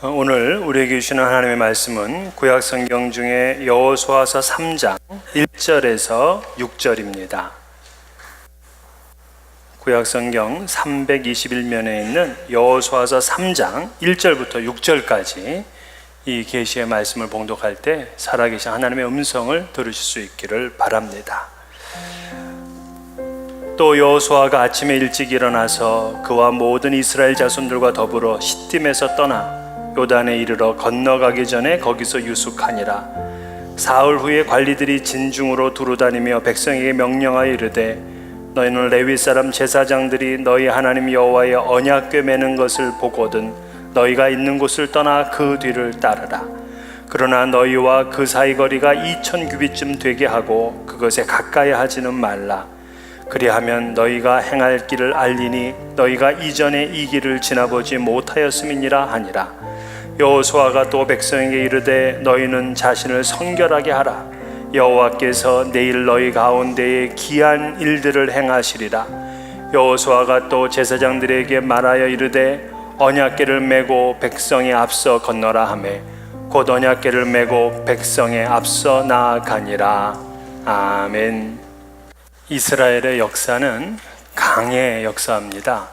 오늘 우리에게 주시는 하나님의 말씀은 구약성경 중에 여호수아서 3장 1절에서 6절입니다. 구약성경 321면에 있는 여호수아서 3장 1절부터 6절까지 이 계시의 말씀을 봉독할 때 살아계신 하나님의 음성을 들으실 수 있기를 바랍니다. 또 여호수아가 아침에 일찍 일어나서 그와 모든 이스라엘 자손들과 더불어 시딤에서 떠나 요단에 이르러 건너가기 전에 거기서 유숙하니라. 사흘 후에 관리들이 진중으로 두루다니며 백성에게 명령하여 이르되 너희는 레위 사람 제사장들이 너희 하나님 여호와의 언약궤 매는 것을 보거든 너희가 있는 곳을 떠나 그 뒤를 따르라. 그러나 너희와 그 사이 거리가 2000규빗쯤 되게 하고 그것에 가까이 하지는 말라. 그리하면 너희가 행할 길을 알리니 너희가 이전에 이 길을 지나보지 못하였음이니라 하니라. 여호수아가 또 백성에게 이르되 너희는 자신을 성결하게 하라. 여호와께서 내일 너희 가운데에 기한 일들을 행하시리라. 여호수아가 또 제사장들에게 말하여 이르되 언약궤를 메고 백성에 앞서 건너라 하매 곧 언약궤를 메고 백성에 앞서 나아가니라. 아멘. 이스라엘의 역사는 강의 역사입니다.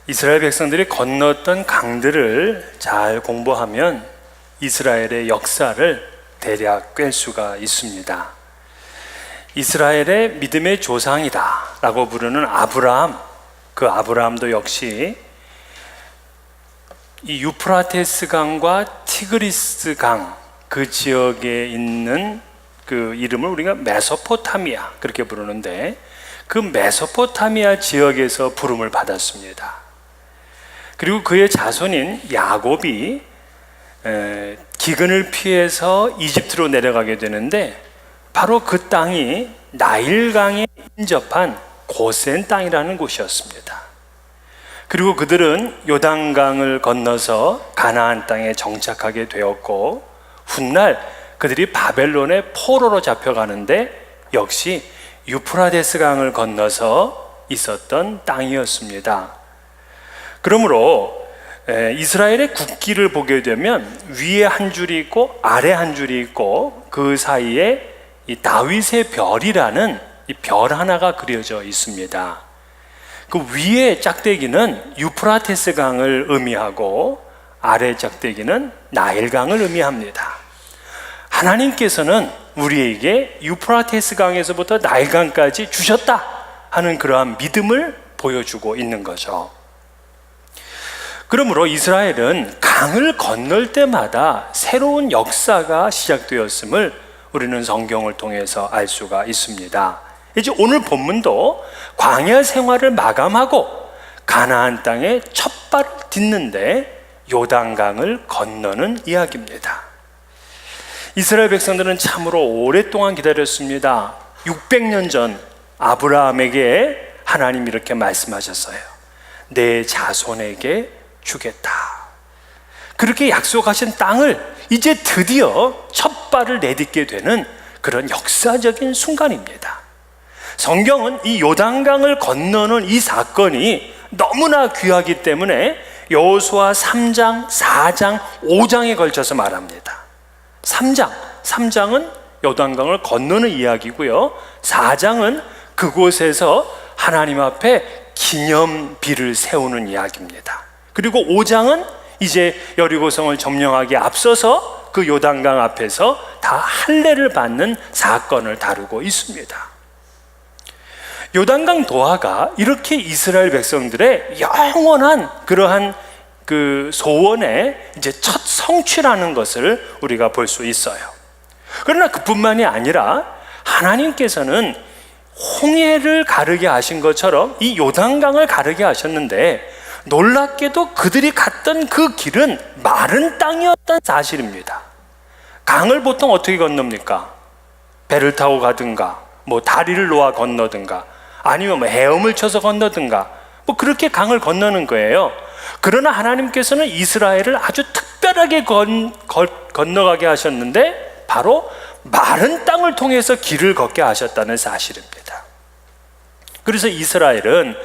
이스라엘 백성들이 건넜던 강들을 잘 공부하면 이스라엘의 역사를 대략 꿰 수가 있습니다. 이스라엘의 믿음의 조상이다 라고 부르는 아브라함, 그 아브라함도 역시 이 유프라테스 강과 티그리스 강 그 지역에 있는 그 이름을 우리가 메소포타미아 그렇게 부르는데 그 메소포타미아 지역에서 부름을 받았습니다. 그리고 그의 자손인 야곱이 기근을 피해서 이집트로 내려가게 되는데 바로 그 땅이 나일강에 인접한 고센 땅이라는 곳이었습니다. 그리고 그들은 요단강을 건너서 가나안 땅에 정착하게 되었고 훗날 그들이 바벨론의 포로로 잡혀가는데 역시 유프라데스 강을 건너서 있었던 땅이었습니다. 그러므로 이스라엘의 국기를 보게 되면 위에 한 줄이 있고 아래 한 줄이 있고 그 사이에 이 다윗의 별이라는 이 별 하나가 그려져 있습니다. 그 위에 짝대기는 유프라테스 강을 의미하고 아래 짝대기는 나일강을 의미합니다. 하나님께서는 우리에게 유프라테스 강에서부터 나일강까지 주셨다 하는 그러한 믿음을 보여주고 있는 거죠. 그러므로 이스라엘은 강을 건널 때마다 새로운 역사가 시작되었음을 우리는 성경을 통해서 알 수가 있습니다. 이제 오늘 본문도 광야 생활을 마감하고 가나안 땅에 첫 발을 딛는데 요단강을 건너는 이야기입니다. 이스라엘 백성들은 참으로 오랫동안 기다렸습니다. 600년 전 아브라함에게 하나님이 이렇게 말씀하셨어요. 내 자손에게 주겠다. 그렇게 약속하신 땅을 이제 드디어 첫 발을 내딛게 되는 그런 역사적인 순간입니다. 성경은 이 요단강을 건너는 이 사건이 너무나 귀하기 때문에 여호수아 3장, 4장, 5장에 걸쳐서 말합니다. 3장은 요단강을 건너는 이야기고요. 4장은 그곳에서 하나님 앞에 기념비를 세우는 이야기입니다. 그리고 5장은 이제 여리고성을 점령하기 앞서서 그 요단강 앞에서 다 할례를 받는 사건을 다루고 있습니다. 요단강 도하가 이렇게 이스라엘 백성들의 영원한 그러한 그 소원의 이제 첫 성취라는 것을 우리가 볼 수 있어요. 그러나 그뿐만이 아니라 하나님께서는 홍해를 가르게 하신 것처럼 이 요단강을 가르게 하셨는데 놀랍게도 그들이 갔던 그 길은 마른 땅이었던 사실입니다. 강을 보통 어떻게 건넙니까? 배를 타고 가든가 뭐 다리를 놓아 건너든가 아니면 뭐 헤엄을 쳐서 건너든가 뭐 그렇게 강을 건너는 거예요. 그러나 하나님께서는 이스라엘을 아주 특별하게 건너가게 하셨는데 바로 마른 땅을 통해서 길을 걷게 하셨다는 사실입니다. 그래서 이스라엘은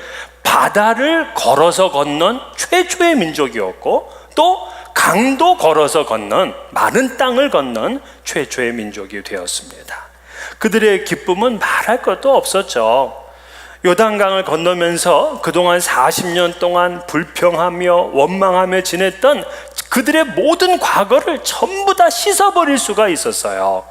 바다를 걸어서 건넌 최초의 민족이었고 또 강도 걸어서 건넌, 마른 땅을 건넌 최초의 민족이 되었습니다. 그들의 기쁨은 말할 것도 없었죠. 요단강을 건너면서 그동안 40년 동안 불평하며 원망하며 지냈던 그들의 모든 과거를 전부 다 씻어버릴 수가 있었어요.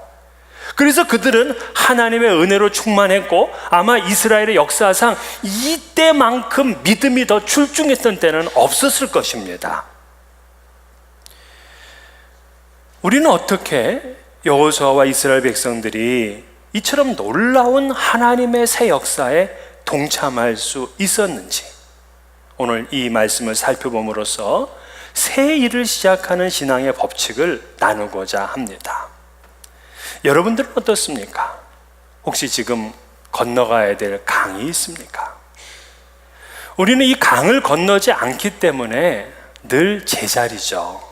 그래서 그들은 하나님의 은혜로 충만했고, 아마 이스라엘의 역사상 이때만큼 믿음이 더 출중했던 때는 없었을 것입니다. 우리는 어떻게 여호수아와 이스라엘 백성들이 이처럼 놀라운 하나님의 새 역사에 동참할 수 있었는지, 오늘 이 말씀을 살펴봄으로써 새 일을 시작하는 신앙의 법칙을 나누고자 합니다. 여러분들은 어떻습니까? 혹시 지금 건너가야 될 강이 있습니까? 우리는 이 강을 건너지 않기 때문에 늘 제자리죠.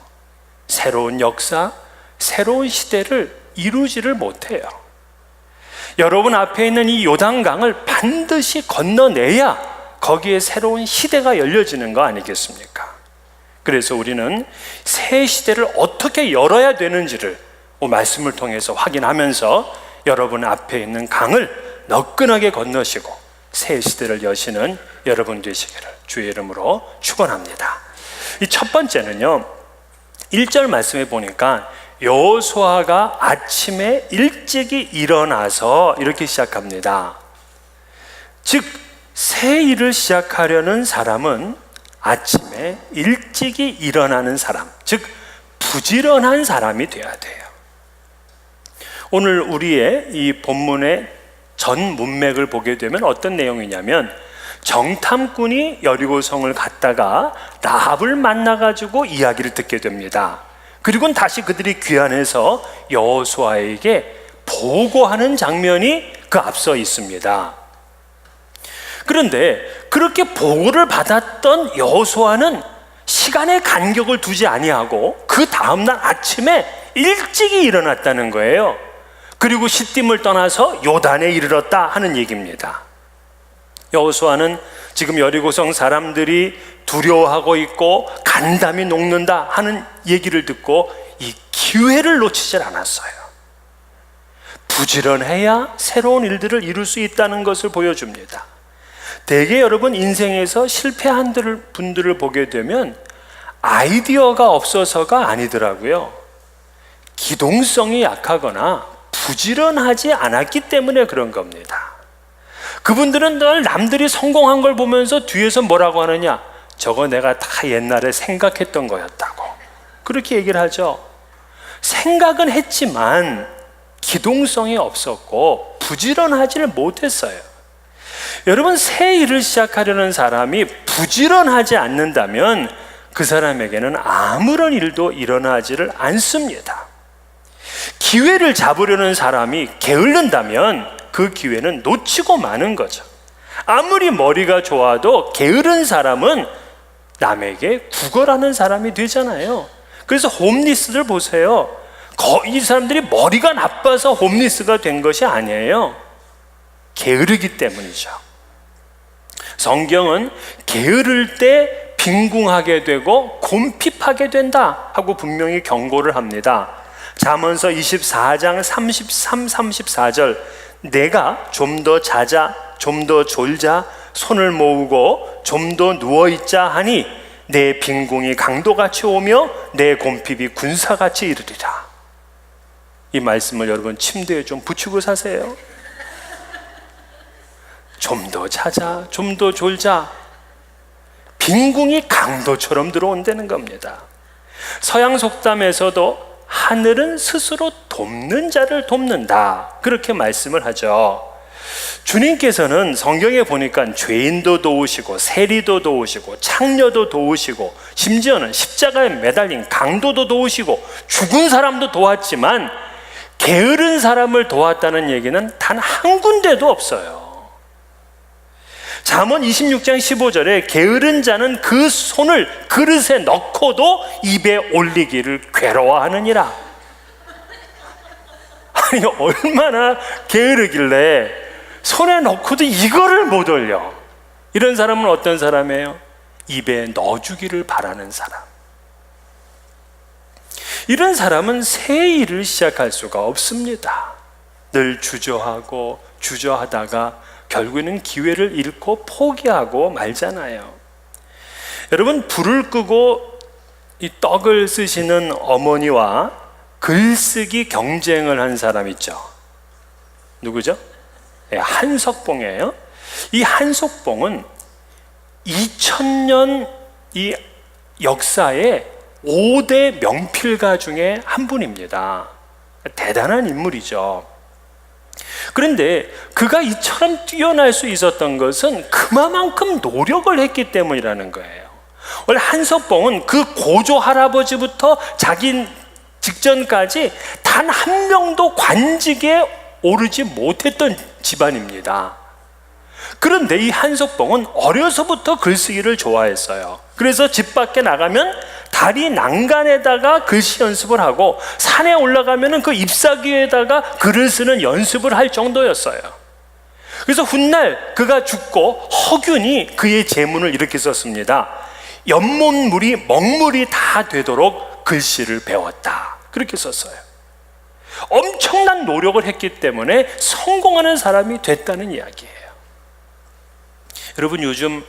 새로운 역사, 새로운 시대를 이루지를 못해요. 여러분 앞에 있는 이 요단강을 반드시 건너내야 거기에 새로운 시대가 열려지는 거 아니겠습니까? 그래서 우리는 새 시대를 어떻게 열어야 되는지를 말씀을 통해서 확인하면서 여러분 앞에 있는 강을 너끈하게 건너시고 새 시대를 여시는 여러분 되시기를 주의 이름으로 축원합니다. 이 첫 번째는요, 1절 말씀에 보니까 여호수아가 아침에 일찍이 일어나서 이렇게 시작합니다. 즉, 새 일을 시작하려는 사람은 아침에 일찍이 일어나는 사람, 즉 부지런한 사람이 되어야 돼요. 오늘 우리의 이 본문의 전 문맥을 보게 되면 어떤 내용이냐면, 정탐꾼이 여리고성을 갔다가 라합을 만나가지고 이야기를 듣게 됩니다. 그리고는 다시 그들이 귀환해서 여호수아에게 보고하는 장면이 그 앞서 있습니다. 그런데 그렇게 보고를 받았던 여호수아는 시간의 간격을 두지 아니하고 그 다음날 아침에 일찍이 일어났다는 거예요. 그리고 시딤을 떠나서 요단에 이르렀다 하는 얘기입니다. 여호수아는 지금 여리고성 사람들이 두려워하고 있고 간담이 녹는다 하는 얘기를 듣고 이 기회를 놓치질 않았어요. 부지런해야 새로운 일들을 이룰 수 있다는 것을 보여줍니다. 대개 여러분 인생에서 실패한 분들을 보게 되면 아이디어가 없어서가 아니더라고요. 기동성이 약하거나 부지런하지 않았기 때문에 그런 겁니다. 그분들은 늘 남들이 성공한 걸 보면서 뒤에서 뭐라고 하느냐, 저거 내가 다 옛날에 생각했던 거였다고 그렇게 얘기를 하죠. 생각은 했지만 기동성이 없었고 부지런하지를 못했어요. 여러분, 새 일을 시작하려는 사람이 부지런하지 않는다면 그 사람에게는 아무런 일도 일어나지를 않습니다. 기회를 잡으려는 사람이 게으른다면 그 기회는 놓치고 마는 거죠. 아무리 머리가 좋아도 게으른 사람은 남에게 구걸하는 사람이 되잖아요. 그래서 홈리스들 보세요. 이 사람들이 머리가 나빠서 홈리스가 된 것이 아니에요. 게으르기 때문이죠. 성경은 게으를 때 빈궁하게 되고 곰핍하게 된다 하고 분명히 경고를 합니다. 잠언서 24장 33, 34절, 내가 좀 더 자자, 좀 더 졸자, 손을 모으고 좀 더 누워있자 하니 내 빈궁이 강도같이 오며 내 곰핍이 군사같이 이르리라. 이 말씀을 여러분 침대에 좀 붙이고 사세요. 좀 더 자자, 좀 더 졸자. 빈궁이 강도처럼 들어온다는 겁니다. 서양 속담에서도 하늘은 스스로 돕는 자를 돕는다, 그렇게 말씀을 하죠. 주님께서는 성경에 보니까 죄인도 도우시고 세리도 도우시고 창녀도 도우시고 심지어는 십자가에 매달린 강도도 도우시고 죽은 사람도 도왔지만 게으른 사람을 도왔다는 얘기는 단 한 군데도 없어요. 잠언 26장 15절에 게으른 자는 그 손을 그릇에 넣고도 입에 올리기를 괴로워하느니라. 아니, 얼마나 게으르길래 손에 넣고도 이거를 못 올려. 이런 사람은 어떤 사람이에요? 입에 넣어주기를 바라는 사람. 이런 사람은 새 일을 시작할 수가 없습니다. 늘 주저하고 주저하다가 결국에는 기회를 잃고 포기하고 말잖아요. 여러분, 불을 끄고 이 떡을 쓰시는 어머니와 글쓰기 경쟁을 한 사람 있죠. 누구죠? 네, 한석봉이에요. 이 한석봉은 2000년 이 역사의 5대 명필가 중에 한 분입니다. 대단한 인물이죠. 그런데 그가 이처럼 뛰어날 수 있었던 것은 그만큼 노력을 했기 때문이라는 거예요. 원래 한석봉은 그 고조 할아버지부터 자기 직전까지 단 한 명도 관직에 오르지 못했던 집안입니다. 그런데 이 한석봉은 어려서부터 글쓰기를 좋아했어요. 그래서 집 밖에 나가면 다리 난간에다가 글씨 연습을 하고 산에 올라가면 그 잎사귀에다가 글을 쓰는 연습을 할 정도였어요. 그래서 훗날 그가 죽고 허균이 그의 제문을 이렇게 썼습니다. 연못물이 먹물이 다 되도록 글씨를 배웠다, 그렇게 썼어요. 엄청난 노력을 했기 때문에 성공하는 사람이 됐다는 이야기예요. 여러분, 요즘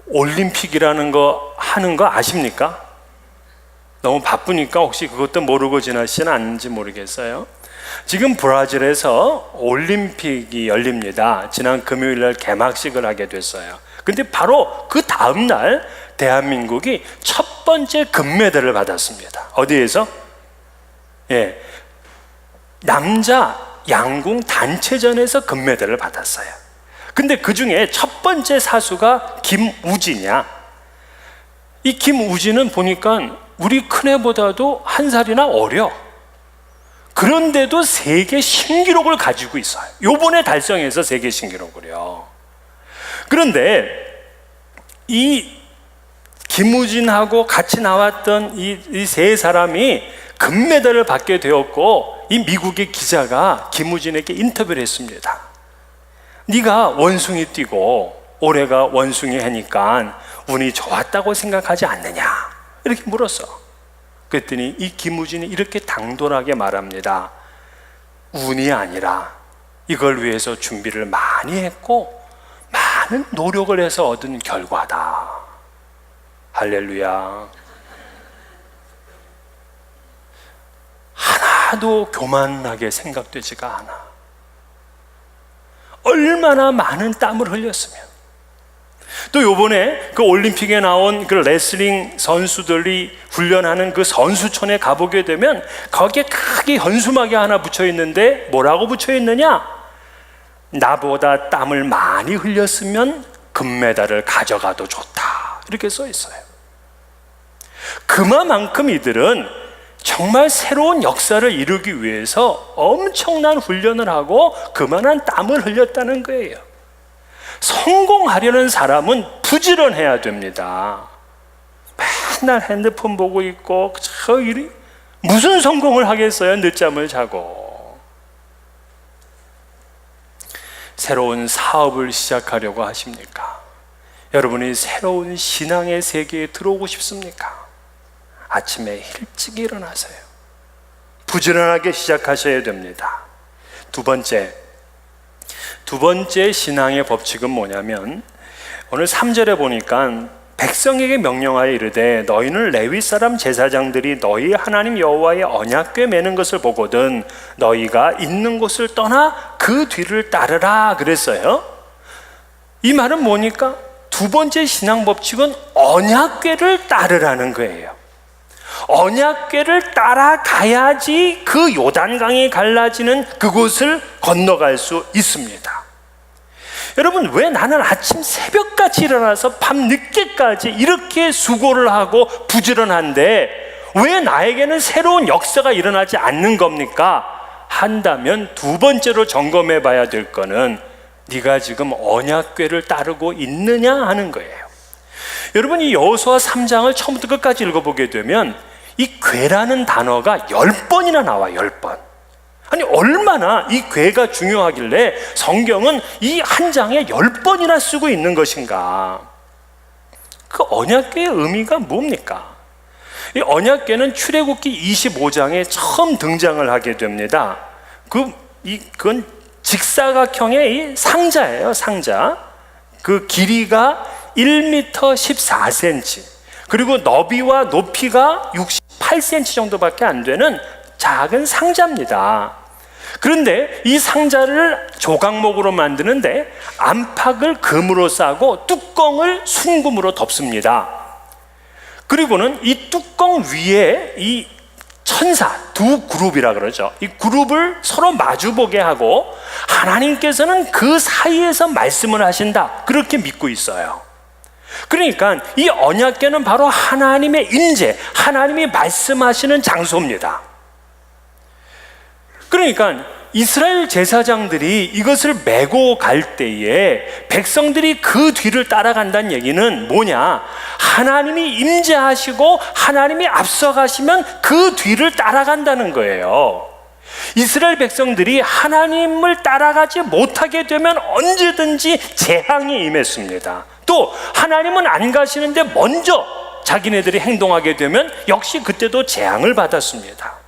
올림픽이라는 거 하는 거 아십니까? 너무 바쁘니까 혹시 그것도 모르고 지나시진 않는지 모르겠어요. 지금 브라질에서 올림픽이 열립니다. 지난 금요일 날 개막식을 하게 됐어요. 근데 바로 그 다음 날 대한민국이 첫 번째 금메달을 받았습니다. 어디에서? 예, 남자 양궁 단체전에서 금메달을 받았어요. 근데 그 중에 첫 번째 사수가 김우진이야. 이 김우진은 보니까 우리 큰애보다도 한 살이나 어려. 그런데도 세계 신기록을 가지고 있어요. 요번에 달성해서 세계 신기록을요. 그런데 이 김우진하고 같이 나왔던 이 세 사람이 금메달을 받게 되었고, 이 미국의 기자가 김우진에게 인터뷰를 했습니다. 네가 원숭이 뛰고 올해가 원숭이 하니까 운이 좋았다고 생각하지 않느냐, 이렇게 물었어. 그랬더니 이 김우진이 이렇게 당돌하게 말합니다. 운이 아니라 이걸 위해서 준비를 많이 했고 많은 노력을 해서 얻은 결과다. 할렐루야. 하나도 교만하게 생각되지가 않아. 얼마나 많은 땀을 흘렸으면. 또 요번에 그 올림픽에 나온 그 레슬링 선수들이 훈련하는 그 선수촌에 가보게 되면 거기에 크게 현수막이 하나 붙여 있는데 뭐라고 붙여 있느냐? 나보다 땀을 많이 흘렸으면 금메달을 가져가도 좋다, 이렇게 써 있어요. 그만큼 이들은 정말 새로운 역사를 이루기 위해서 엄청난 훈련을 하고 그만한 땀을 흘렸다는 거예요. 성공하려는 사람은 부지런해야 됩니다. 맨날 핸드폰 보고 있고 저 일이 무슨 성공을 하겠어요? 늦잠을 자고. 새로운 사업을 시작하려고 하십니까? 여러분이 새로운 신앙의 세계에 들어오고 싶습니까? 아침에 일찍 일어나세요. 부지런하게 시작하셔야 됩니다. 두 번째 신앙의 법칙은 뭐냐면, 오늘 3절에 보니까 백성에게 명령하여 이르되 너희는 레위 사람 제사장들이 너희 하나님 여호와의 언약궤 매는 것을 보거든 너희가 있는 곳을 떠나 그 뒤를 따르라, 그랬어요. 이 말은 뭐니까? 두 번째 신앙 법칙은 언약궤를 따르라는 거예요. 언약궤를 따라가야지 그 요단강이 갈라지는 그곳을 건너갈 수 있습니다. 여러분, 왜 나는 아침 새벽같이 일어나서 밤 늦게까지 이렇게 수고를 하고 부지런한데 왜 나에게는 새로운 역사가 일어나지 않는 겁니까? 한다면 두 번째로 점검해 봐야 될 거는 네가 지금 언약궤를 따르고 있느냐 하는 거예요. 여러분, 이 여호수아 3장을 처음부터 끝까지 읽어보게 되면 이 궤라는 단어가 10번이나 나와. 10번. 아니, 얼마나 이 궤가 중요하길래 성경은 이 한 장에 10번이나 쓰고 있는 것인가? 그 언약궤의 의미가 뭡니까? 이 언약궤는 출애굽기 25장에 처음 등장을 하게 됩니다. 그건 직사각형의 이 상자예요, 상자. 그 길이가 1m 14cm, 그리고 너비와 높이가 68cm 정도밖에 안 되는 작은 상자입니다. 그런데 이 상자를 조각목으로 만드는데 안팎을 금으로 싸고 뚜껑을 순금으로 덮습니다. 그리고는 이 뚜껑 위에 이 천사 두 그룹이라 그러죠. 이 그룹을 서로 마주보게 하고 하나님께서는 그 사이에서 말씀을 하신다, 그렇게 믿고 있어요. 그러니까 이 언약궤는 바로 하나님의 임재, 하나님이 말씀하시는 장소입니다. 그러니까 이스라엘 제사장들이 이것을 메고 갈 때에 백성들이 그 뒤를 따라간다는 얘기는 뭐냐? 하나님이 임재하시고 하나님이 앞서가시면 그 뒤를 따라간다는 거예요. 이스라엘 백성들이 하나님을 따라가지 못하게 되면 언제든지 재앙이 임했습니다. 또 하나님은 안 가시는데 먼저 자기네들이 행동하게 되면 역시 그때도 재앙을 받았습니다.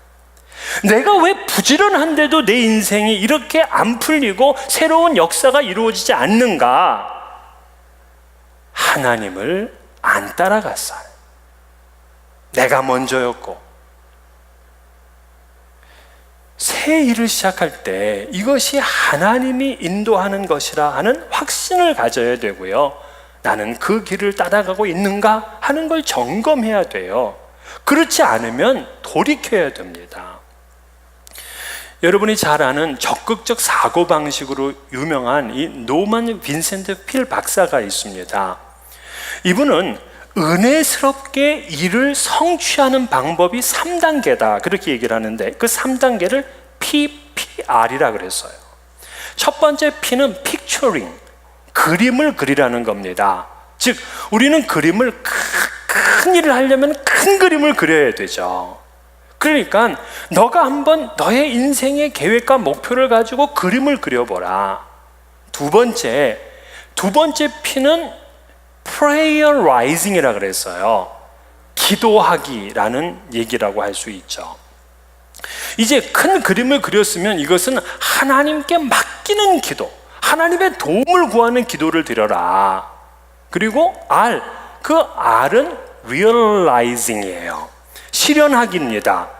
내가 왜 부지런한데도 내 인생이 이렇게 안 풀리고 새로운 역사가 이루어지지 않는가? 하나님을 안 따라갔어요. 내가 먼저였고, 새 일을 시작할 때 이것이 하나님이 인도하는 것이라 하는 확신을 가져야 되고요. 나는 그 길을 따라가고 있는가 하는 걸 점검해야 돼요. 그렇지 않으면 돌이켜야 됩니다. 여러분이 잘 아는 적극적 사고방식으로 유명한 이 노만 빈센트 필 박사가 있습니다. 이분은 은혜스럽게 일을 성취하는 방법이 3단계다, 그렇게 얘기를 하는데 그 3단계를 PPR이라 그랬어요. 첫 번째 P는 picturing, 그림을 그리라는 겁니다. 즉 우리는 그림을 큰 일을 하려면 큰 그림을 그려야 되죠. 그러니까 너가 한번 너의 인생의 계획과 목표를 가지고 그림을 그려보라. 두 번째 P는 prayerizing이라 그랬어요. 기도하기라는 얘기라고 할 수 있죠. 이제 큰 그림을 그렸으면 이것은 하나님께 맡기는 기도, 하나님의 도움을 구하는 기도를 드려라. 그리고 그 R은 realizing이에요. 실현하기입니다.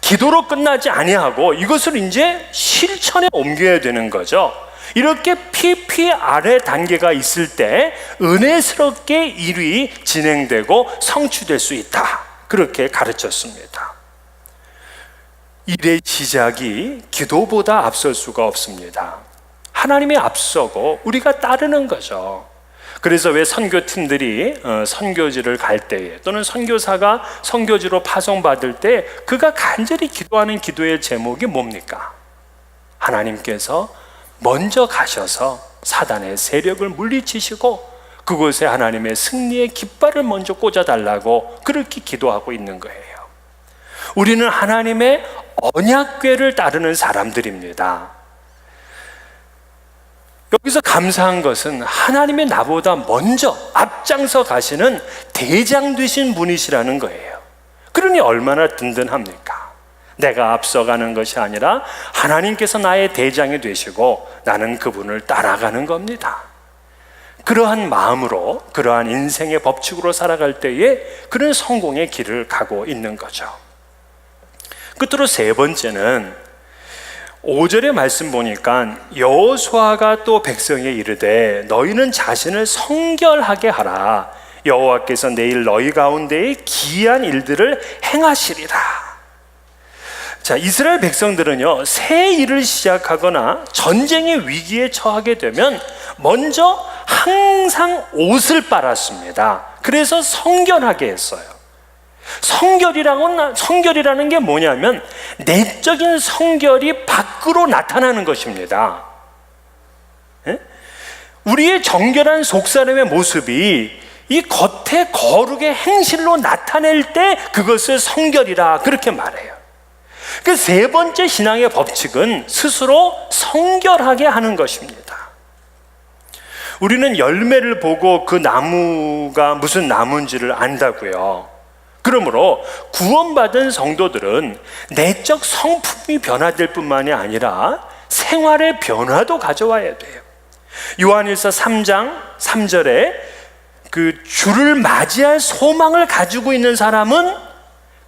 기도로 끝나지 아니하고 이것을 이제 실천에 옮겨야 되는 거죠. 이렇게 PPR의 단계가 있을 때 은혜스럽게 일이 진행되고 성취될 수 있다, 그렇게 가르쳤습니다. 일의 시작이 기도보다 앞설 수가 없습니다. 하나님이 앞서고 우리가 따르는 거죠. 그래서 왜 선교팀들이 선교지를 갈 때에 또는 선교사가 선교지로 파송받을 때 그가 간절히 기도하는 기도의 제목이 뭡니까? 하나님께서 먼저 가셔서 사단의 세력을 물리치시고 그곳에 하나님의 승리의 깃발을 먼저 꽂아달라고 그렇게 기도하고 있는 거예요. 우리는 하나님의 언약궤를 따르는 사람들입니다. 여기서 감사한 것은 하나님이 나보다 먼저 앞장서 가시는 대장 되신 분이시라는 거예요. 그러니 얼마나 든든합니까? 내가 앞서가는 것이 아니라 하나님께서 나의 대장이 되시고 나는 그분을 따라가는 겁니다. 그러한 마음으로, 그러한 인생의 법칙으로 살아갈 때에 그런 성공의 길을 가고 있는 거죠. 끝으로 세 번째는 5절의 말씀 보니까 여호수아가 또 백성에 이르되 너희는 자신을 성결하게 하라. 여호와께서 내일 너희 가운데에 기이한 일들을 행하시리라. 자, 이스라엘 백성들은요, 새 일을 시작하거나 전쟁의 위기에 처하게 되면 먼저 항상 옷을 빨았습니다. 그래서 성결하게 했어요. 성결이라는 게 뭐냐면 내적인 성결이 밖으로 나타나는 것입니다. 우리의 정결한 속사람의 모습이 이 겉의 거룩의 행실로 나타낼 때 그것을 성결이라 그렇게 말해요. 그 세 번째 신앙의 법칙은 스스로 성결하게 하는 것입니다. 우리는 열매를 보고 그 나무가 무슨 나무인지를 안다고요. 그러므로 구원받은 성도들은 내적 성품이 변화될 뿐만이 아니라 생활의 변화도 가져와야 돼요. 요한일서 3장 3절에 그 주를 맞이할 소망을 가지고 있는 사람은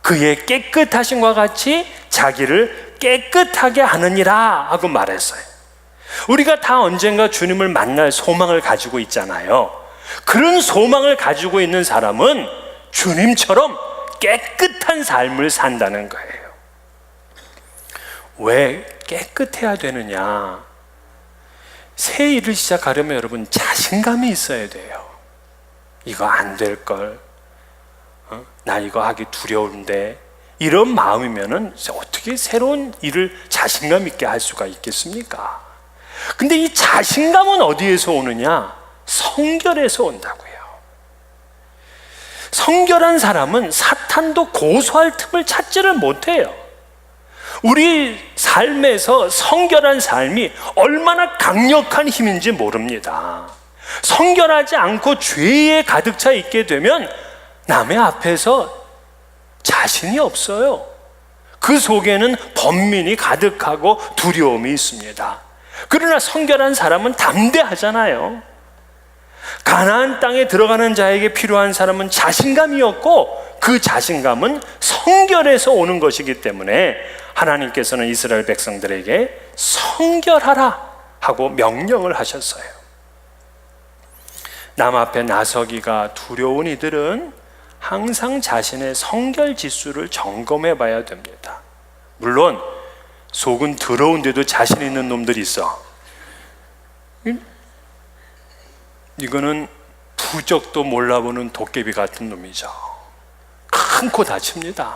그의 깨끗하심과 같이 자기를 깨끗하게 하느니라 하고 말했어요. 우리가 다 언젠가 주님을 만날 소망을 가지고 있잖아요. 그런 소망을 가지고 있는 사람은 주님처럼 깨끗한 삶을 산다는 거예요. 왜 깨끗해야 되느냐? 새 일을 시작하려면 여러분 자신감이 있어야 돼요. 이거 안 될 걸, 나 이거 하기 두려운데, 이런 마음이면은 어떻게 새로운 일을 자신감 있게 할 수가 있겠습니까? 근데 이 자신감은 어디에서 오느냐? 성결에서 온다고요. 성결한 사람은 사탄도 고소할 틈을 찾지를 못해요. 우리 삶에서 성결한 삶이 얼마나 강력한 힘인지 모릅니다. 성결하지 않고 죄에 가득 차 있게 되면 남의 앞에서 자신이 없어요. 그 속에는 번민이 가득하고 두려움이 있습니다. 그러나 성결한 사람은 담대하잖아요. 가나안 땅에 들어가는 자에게 필요한 사람은 자신감이었고, 그 자신감은 성결에서 오는 것이기 때문에 하나님께서는 이스라엘 백성들에게 성결하라 하고 명령을 하셨어요. 남 앞에 나서기가 두려운 이들은 항상 자신의 성결 지수를 점검해 봐야 됩니다. 물론 속은 더러운데도 자신 있는 놈들이 있어. 이거는 부적도 몰라보는 도깨비 같은 놈이죠. 큰 코 다칩니다.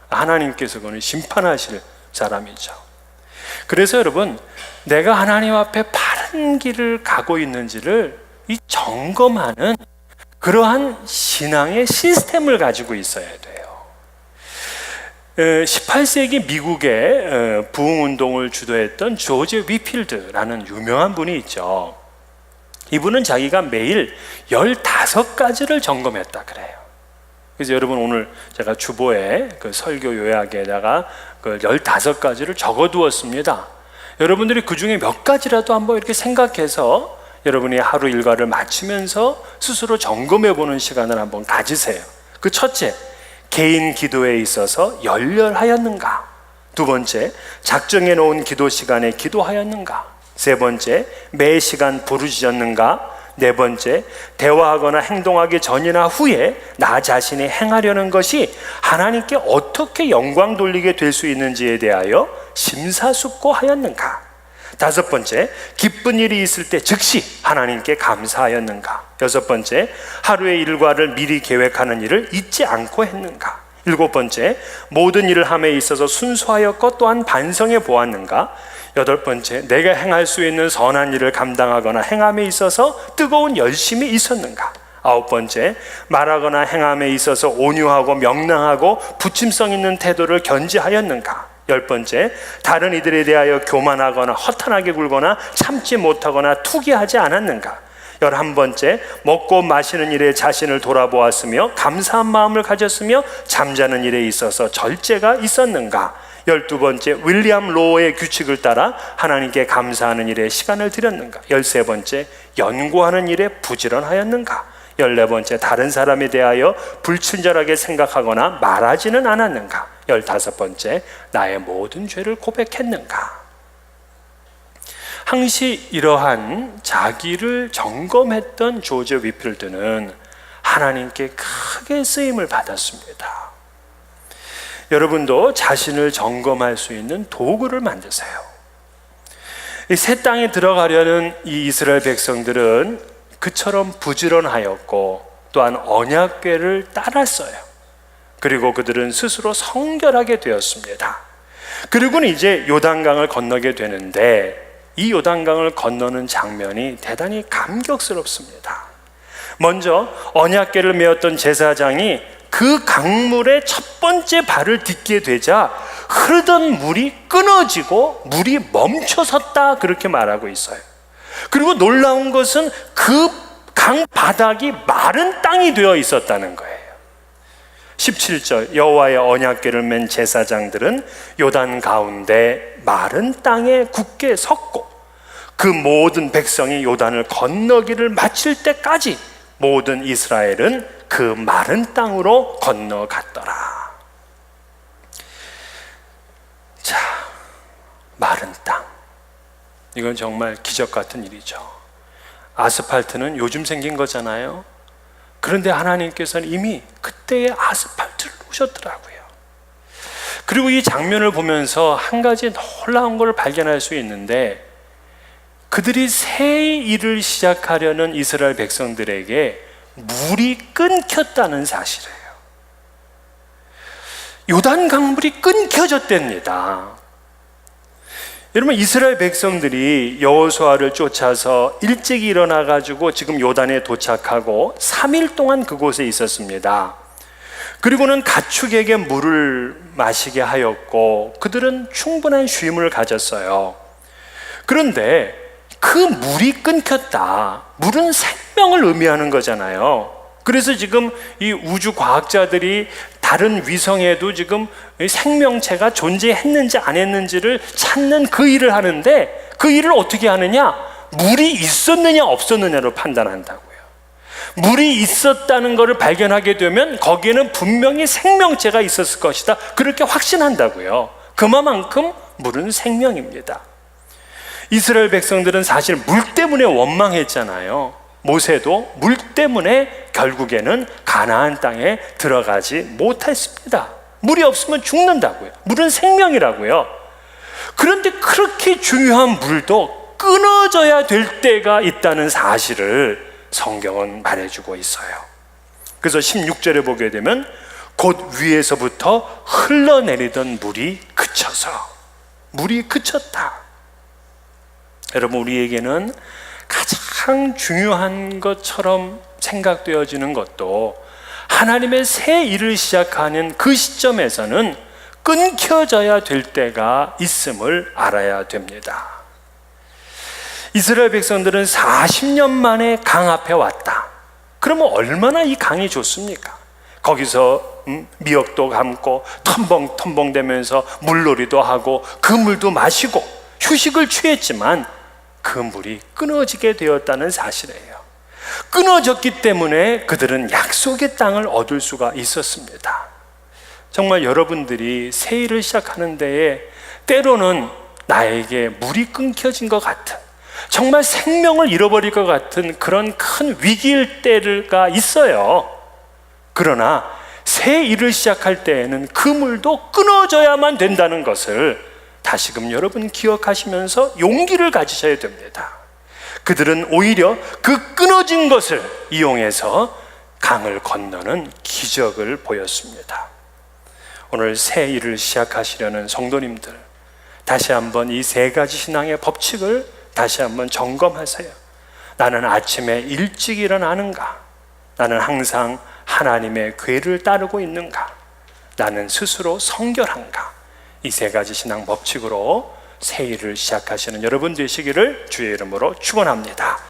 하나님께서 그는 심판하실 사람이죠. 그래서 여러분, 내가 하나님 앞에 바른 길을 가고 있는지를 이 점검하는 그러한 신앙의 시스템을 가지고 있어야 돼요. 18세기 미국의 부흥운동을 주도했던 조지 위필드라는 유명한 분이 있죠. 이분은 자기가 매일 15가지를 점검했다 그래요. 그래서 여러분, 오늘 제가 주보에 그 설교 요약에다가 그 15가지를 적어두었습니다. 여러분들이 그 중에 몇 가지라도 한번 이렇게 생각해서 여러분이 하루 일과를 마치면서 스스로 점검해 보는 시간을 한번 가지세요. 그 첫째, 개인 기도에 있어서 열렬하였는가? 두 번째, 작정해 놓은 기도 시간에 기도하였는가? 세 번째, 매 시간 부르짖었는가? 네 번째, 대화하거나 행동하기 전이나 후에 나 자신이 행하려는 것이 하나님께 어떻게 영광 돌리게 될 수 있는지에 대하여 심사숙고하였는가? 다섯 번째, 기쁜 일이 있을 때 즉시 하나님께 감사하였는가? 여섯 번째, 하루의 일과를 미리 계획하는 일을 잊지 않고 했는가? 일곱 번째, 모든 일을 함에 있어서 순수하였고 또한 반성해 보았는가? 여덟 번째, 내가 행할 수 있는 선한 일을 감당하거나 행함에 있어서 뜨거운 열심이 있었는가? 아홉 번째, 말하거나 행함에 있어서 온유하고 명랑하고 부침성 있는 태도를 견지하였는가? 열 번째, 다른 이들에 대하여 교만하거나 허탄하게 굴거나 참지 못하거나 투기하지 않았는가? 11번째, 먹고 마시는 일에 자신을 돌아보았으며 감사한 마음을 가졌으며 잠자는 일에 있어서 절제가 있었는가? 12번째, 윌리엄 로어의 규칙을 따라 하나님께 감사하는 일에 시간을 들였는가? 13번째, 연구하는 일에 부지런하였는가? 14번째, 다른 사람에 대하여 불친절하게 생각하거나 말하지는 않았는가? 15번째, 나의 모든 죄를 고백했는가? 항시 이러한 자기를 점검했던 조지 위필드는 하나님께 크게 쓰임을 받았습니다. 여러분도 자신을 점검할 수 있는 도구를 만드세요. 이 새 땅에 들어가려는 이 이스라엘 백성들은 그처럼 부지런하였고 또한 언약궤를 따랐어요. 그리고 그들은 스스로 성결하게 되었습니다. 그리고는 이제 요단강을 건너게 되는데 이 요단강을 건너는 장면이 대단히 감격스럽습니다. 먼저 언약궤를 메었던 제사장이 그 강물에 첫 번째 발을 딛게 되자 흐르던 물이 끊어지고 물이 멈춰섰다, 그렇게 말하고 있어요. 그리고 놀라운 것은 그 강 바닥이 마른 땅이 되어 있었다는 거예요. 17절 여호와의 언약궤를 맨 제사장들은 요단 가운데 마른 땅에 굳게 섰고 그 모든 백성이 요단을 건너기를 마칠 때까지 모든 이스라엘은 그 마른 땅으로 건너갔더라. 자, 마른 땅, 이건 정말 기적 같은 일이죠. 아스팔트는 요즘 생긴 거잖아요. 그런데 하나님께서는 이미 그때의 아스팔트를 놓으셨더라고요. 그리고 이 장면을 보면서 한 가지 놀라운 걸 발견할 수 있는데, 그들이 새 일을 시작하려는 이스라엘 백성들에게 물이 끊겼다는 사실이에요. 요단 강물이 끊겨졌답니다. 여러분, 이스라엘 백성들이 여호수아를 쫓아서 일찍 일어나 가지고 지금 요단에 도착하고 3일 동안 그곳에 있었습니다. 그리고는 가축에게 물을 마시게 하였고 그들은 충분한 쉼을 가졌어요. 그런데 그 물이 끊겼다. 물은 생명을 의미하는 거잖아요. 그래서 지금 이 우주 과학자들이 다른 위성에도 지금 생명체가 존재했는지 안 했는지를 찾는 그 일을 하는데, 그 일을 어떻게 하느냐? 물이 있었느냐 없었느냐로 판단한다고요. 물이 있었다는 것을 발견하게 되면 거기에는 분명히 생명체가 있었을 것이다, 그렇게 확신한다고요. 그만큼 물은 생명입니다. 이스라엘 백성들은 사실 물 때문에 원망했잖아요. 모세도 물 때문에 결국에는 가나안 땅에 들어가지 못했습니다. 물이 없으면 죽는다고요. 물은 생명이라고요. 그런데 그렇게 중요한 물도 끊어져야 될 때가 있다는 사실을 성경은 말해주고 있어요. 그래서 16절에 보게 되면 곧 위에서부터 흘러내리던 물이 그쳤다. 여러분, 우리에게는 가장 중요한 것처럼 생각되어지는 것도 하나님의 새 일을 시작하는 그 시점에서는 끊겨져야 될 때가 있음을 알아야 됩니다. 이스라엘 백성들은 40년 만에 강 앞에 왔다. 그러면 얼마나 이 강이 좋습니까? 거기서 미역도 감고 텀벙텀벙 대면서 물놀이도 하고 그 물도 마시고 휴식을 취했지만 그 물이 끊어지게 되었다는 사실이에요. 끊어졌기 때문에 그들은 약속의 땅을 얻을 수가 있었습니다. 정말 여러분들이 새 일을 시작하는 데에 때로는 나에게 물이 끊겨진 것 같은, 정말 생명을 잃어버릴 것 같은 그런 큰 위기일 때가 있어요. 그러나 새 일을 시작할 때에는 그 물도 끊어져야만 된다는 것을 다시금 여러분 기억하시면서 용기를 가지셔야 됩니다. 그들은 오히려 그 끊어진 것을 이용해서 강을 건너는 기적을 보였습니다. 오늘 새 일을 시작하시려는 성도님들, 다시 한번 이 세 가지 신앙의 법칙을 다시 한번 점검하세요. 나는 아침에 일찍 일어나는가? 나는 항상 하나님의 궤를 따르고 있는가? 나는 스스로 성결한가? 이 세 가지 신앙 법칙으로 새 일을 시작하시는 여러분 되시기를 주의 이름으로 축원합니다.